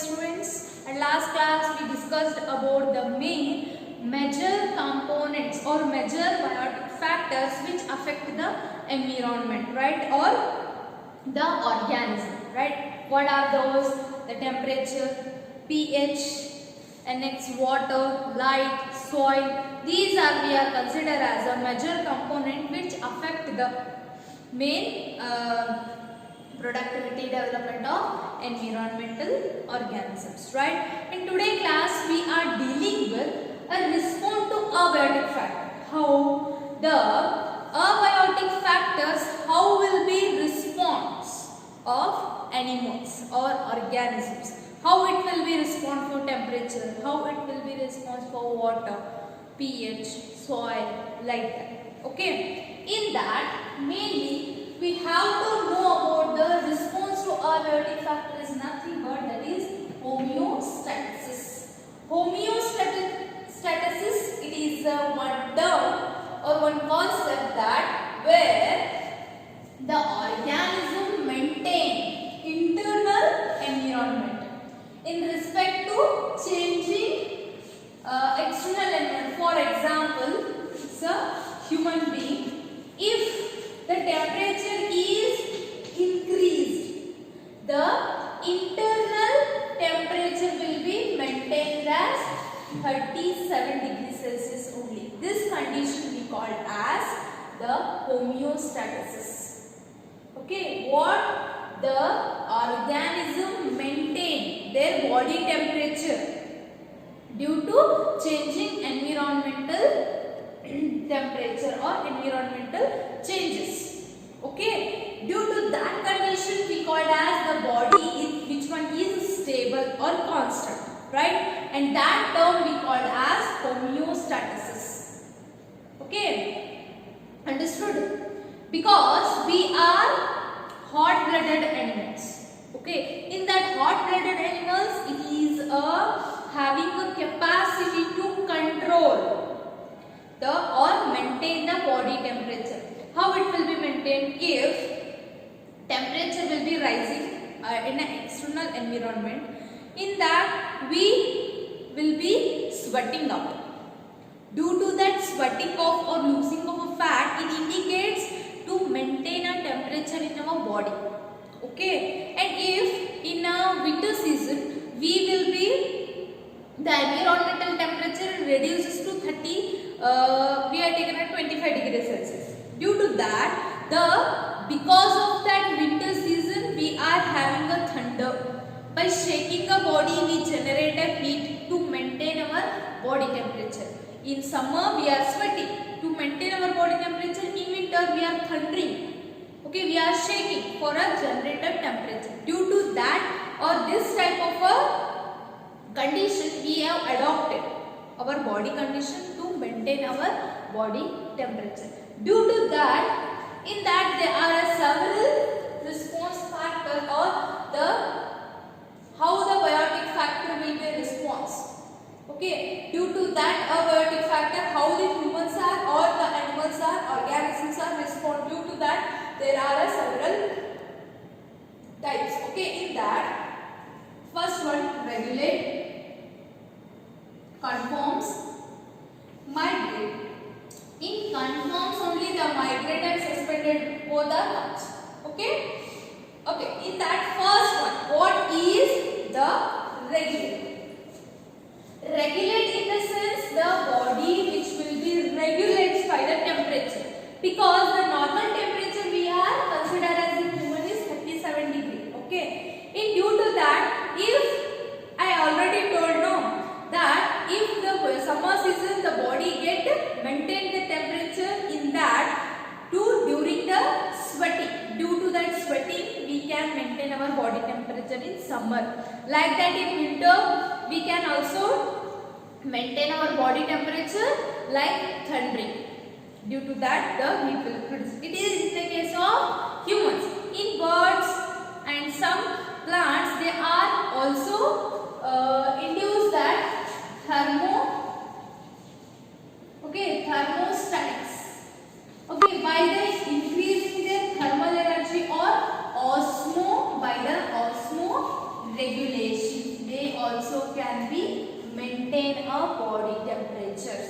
students, and last class we discussed about the main major components or major biotic factors which affect the environment, right, or the organism, right. What are those? The temperature, pH, and next water, light, soil. These are we are considered as a major component which affect the main productivity development of environmental organisms, right. In today's class we are dealing with a response to abiotic factor. How the abiotic factors, how will be response of animals or organisms, how it will be response for temperature, how it will be response for water, pH, soil, like that. Okay, in that mainly we have to know about the response to abiotic factor is nothing but that is homeostasis. Homeostasis, it is one term or one concept that where the organism maintain internal environment in respect to changing external environment. For example, it's a human being. If the temperature is increased, the internal temperature will be maintained as 37 degrees Celsius only. This condition we call as the homeostasis. Okay, what the organism maintain their body temperature due to changing environmental temperature or environmental changes. Okay, due to that condition we call as the body which one is stable or constant, right, and that term we call as homeostasis. Okay, understood? Because we are hot-blooded animals. Okay, in that hot-blooded animals it is having a capacity to control the or maintain the body temperature. How it will be maintained? If temperature will be rising in an external environment, in that we will be sweating out. Due to that sweating off or losing of a fat, it indicates to maintain a temperature in our body. Okay, and if in a winter season we will be the environmental temperature reduces to 30, we are taken at 25 degrees Celsius. Due to that, because of that winter season we are having a thunder. By shaking a body we generate a heat to maintain our body temperature. In summer we are sweating to maintain our body temperature. In winter we are thundering. Okay, we are shaking for a generated temperature. Due to that or this type of a condition we have adopted our body condition to maintain our body temperature. Due to that, in that there are several response factors or the how the biotic factor will be a response. Okay, due to that abiotic factor, how the humans are or the animals are, organisms are respond. Due to that, there are several types. Okay, in that, first one regulate, conforms, migrate. In conforms only the migrate and suspended both are terms. Okay. Okay, in that first one, what is the regulate? Regulate in the sense the body which will be regulated by the temperature. Because the normal temperature we are considered as a human is 37 degree. Okay, in due to that, if I already told no that if the summer season the body get maintain the temperature in that to during the sweating. Due to that sweating we can maintain our body temperature in summer. Like that in winter we can also maintain our body temperature like thundering. Due to that the heat will produce. It is in the case of humans. In birds and some plants they are also induce that thermostatics. Okay, by the increasing their thermal energy or by the osmo regulation. They maintain a body temperature.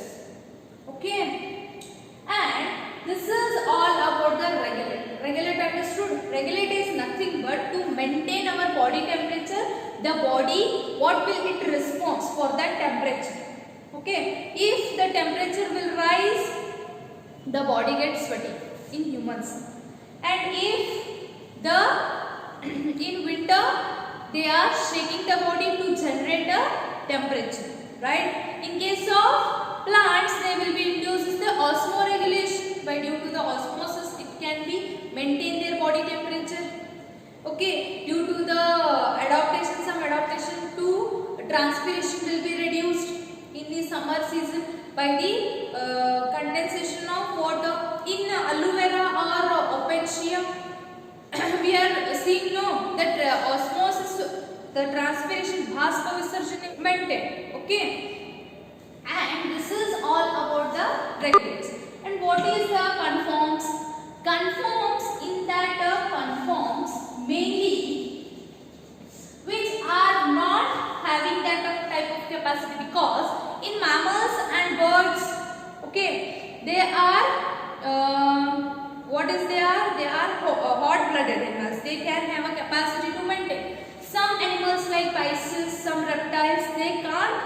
Okay, and this is all about the regulate. Regulate understood? Regulate is nothing but to maintain our body temperature. The body, what will it respond for that temperature? Okay, if the temperature will rise, the body gets sweaty in humans, and if the in winter they are shaking the body to generate a temperature, right? In case of plants, they will be induced the osmoregulation. By due to the osmosis, it can be maintain their body temperature. Okay, due to the adaptation, some adaptation to transpiration will be reduced in the summer season by the condensation of water. In aloe vera or opuntia, we are seeing that osmosis, the transpiration, bhaspa visarjana maintained. Okay, and this is all about the regulates. And what is the conforms? Conforms, in that conforms mainly which are not having that type of capacity, because in mammals and birds, okay, they are what is they are hot blooded animals. They can have a capacity to maintain. Some animals like pisces, some reptiles, they can't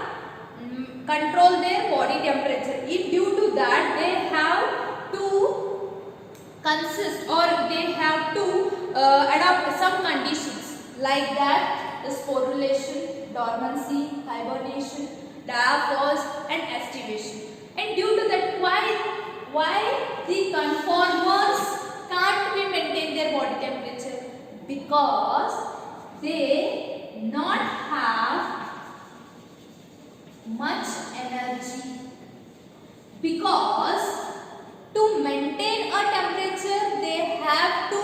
control their body temperature. If due to that, they have to consist, or they have to adopt some conditions like that: the sporulation, dormancy, hibernation, diapause, and estivation. And due to that, why the conformers can't be maintain their body temperature? Because they not have much energy. Because to maintain a temperature, they have to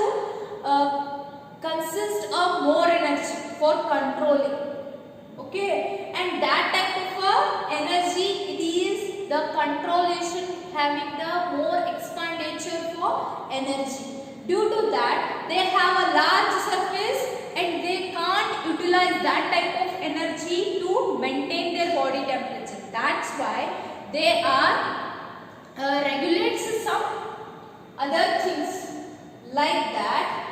consist of more energy for controlling. Okay, and that type of energy, it is the controlation having the more expenditure for energy. Due to that, they have a large surface and they can't utilize that type of energy to maintain their body temperature. That's why they are regulates some other things like that.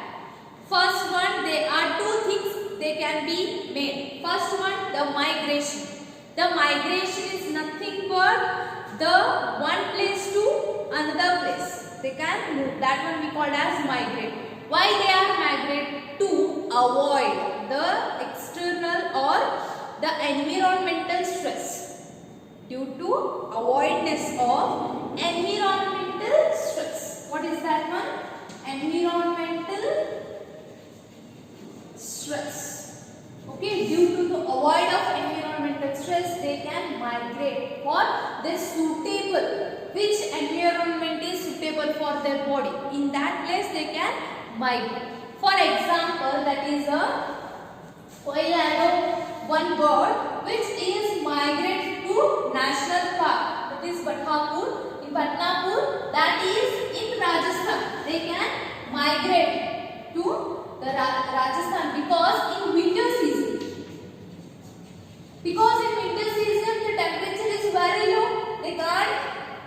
First one, there are two things they can be made. First one, the migration. The migration is nothing but the one place to another place. They can move. That one we call as migrate. Why they are migrate? To avoid the external or the environmental stress. Due to avoidance of environmental stress. What is that one? Environmental stress. Okay, due to the avoid of environmental stress, they can migrate for the suitable, which environment is suitable for their body. In that place, they can migrate. For example, that is a Koilado, one bird which is migrate to national park. That is Badhapur. In Badhapur, that is in Rajasthan. They can migrate to the Rajasthan because in winter season. Because in winter season the temperature is very low. They can't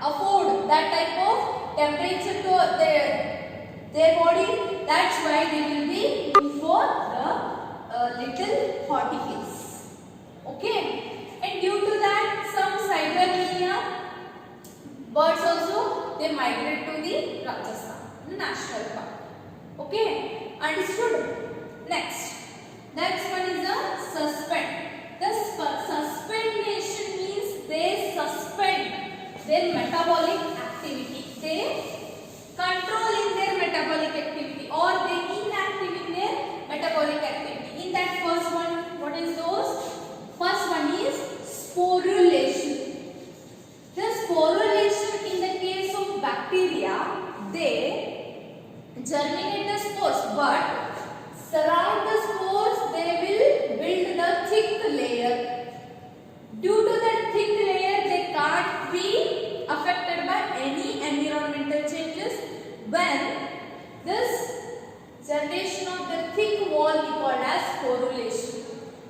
afford that type of temperature to their body. That's why they will be going for the little hot hills. Okay, and due to that, some Siberian birds also they migrate to the Rajasthan national park. Okay, understood? Next one is the suspend. The suspension means they suspend their metabolic activity. They control in their metabolic activity, or they inactive in their metabolic activity. In that first one, what is those? First one is sporulation. The sporulation, in the case of bacteria, they germinate the spores, but surround the spores, they will build the thick layer. Due to that thick layer, they can't be affected by any environmental changes. When this generation of the thick wall we call as sporulation.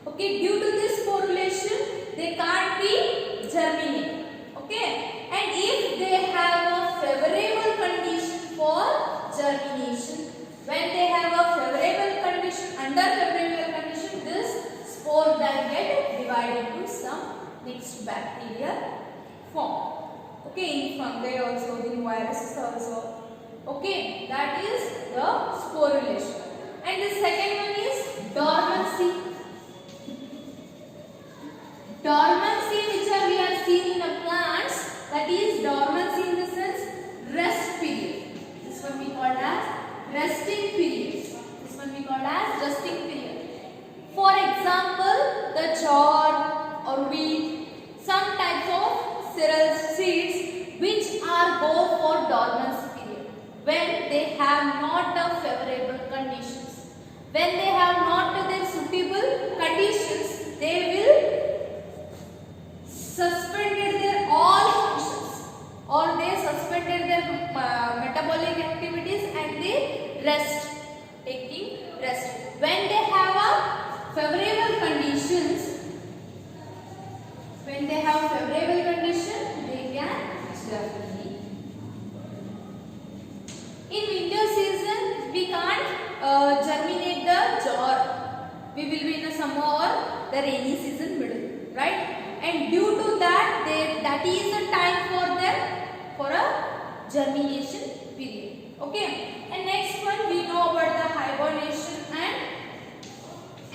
Okay, due to this sporulation, they can't be germinate. Okay, and if they have a favorable condition for germination, when they have a favorable condition, under favorable condition, this spore will get divided to some next bacterial form. Okay, in fungi also, in viruses also. Okay, that is the sporulation. And the second one is dormancy. Dormancy, which we are seeing in the plants, that is dormancy in the sense rest period. This one we call as resting period. This one we call as resting period. For example, the jowar or wheat, some types of cereal seeds which are go for dormancy period when they have not a favorable conditions. When they have not the suitable conditions, they will suspended their all functions, or they suspended their metabolic activities and they rest, taking rest. When they have a favorable conditions, when they have favorable condition, they can germinate. In winter season, we can't germinate the jowar. We will be in the summer or the rainy season middle, right? And due to that, that is a time for them for a germination period. Okay. And next one we know about the hibernation and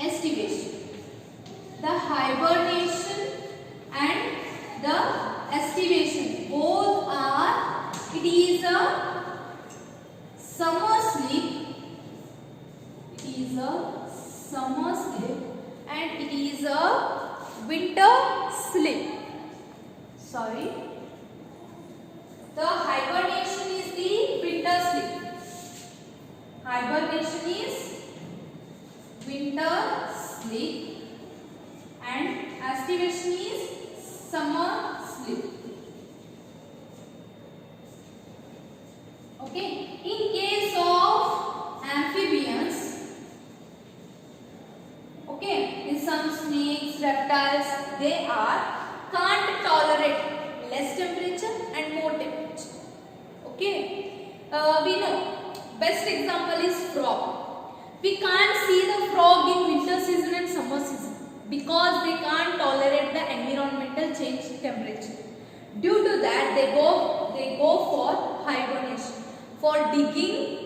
estivation. The hibernation and the estivation both are, it is a summer sleep. It is a summer sleep and it is a winter sleep. Sorry. The hibernation is the winter sleep. Hibernation is winter sleep and estivation is summer sleep. Okay. In case of amphibians, okay, in some snakes, reptiles, they can't tolerate less temperature and more temperature. Okay, we know best example is frog. We can't see the frog in winter season and summer season because they can't tolerate the environmental change temperature. Due to that, they go for hibernation, for digging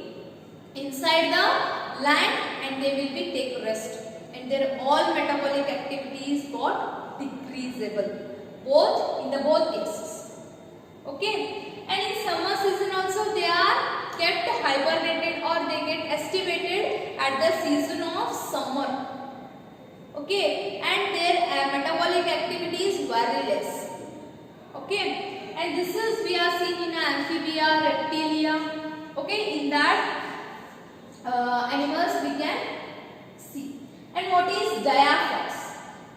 inside the land, and they will be take rest. And their all metabolic activities got decreasable in both cases. Okay, and in summer season also they are kept hibernated or they get estimated at the season of summer. Okay, and their metabolic activity is very less. Okay, and this is we are seeing in amphibia, reptilia. Okay, in that animals we can see. And what is diapause?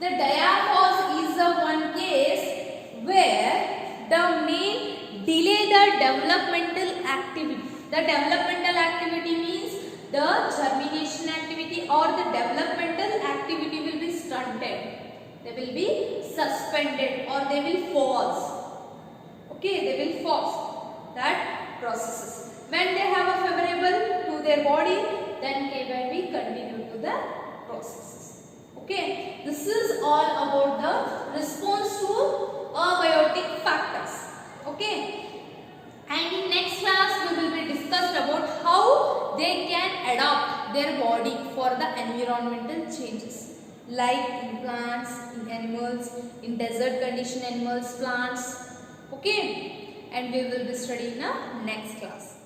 The diapause is the one case where the main delay the developmental activity. The developmental activity means the germination activity or the developmental activity will be stunted. They will be suspended or they will pause. Okay, they will pause that processes. When they have a favorable to their body, then they will be continue to the processes. Okay, this is all about the response to abiotic factors. Okay, and in next class we will be discussed about how they can adapt their body for the environmental changes, like in plants, in animals, in desert condition animals, plants. Okay, and we will be studying in the next class.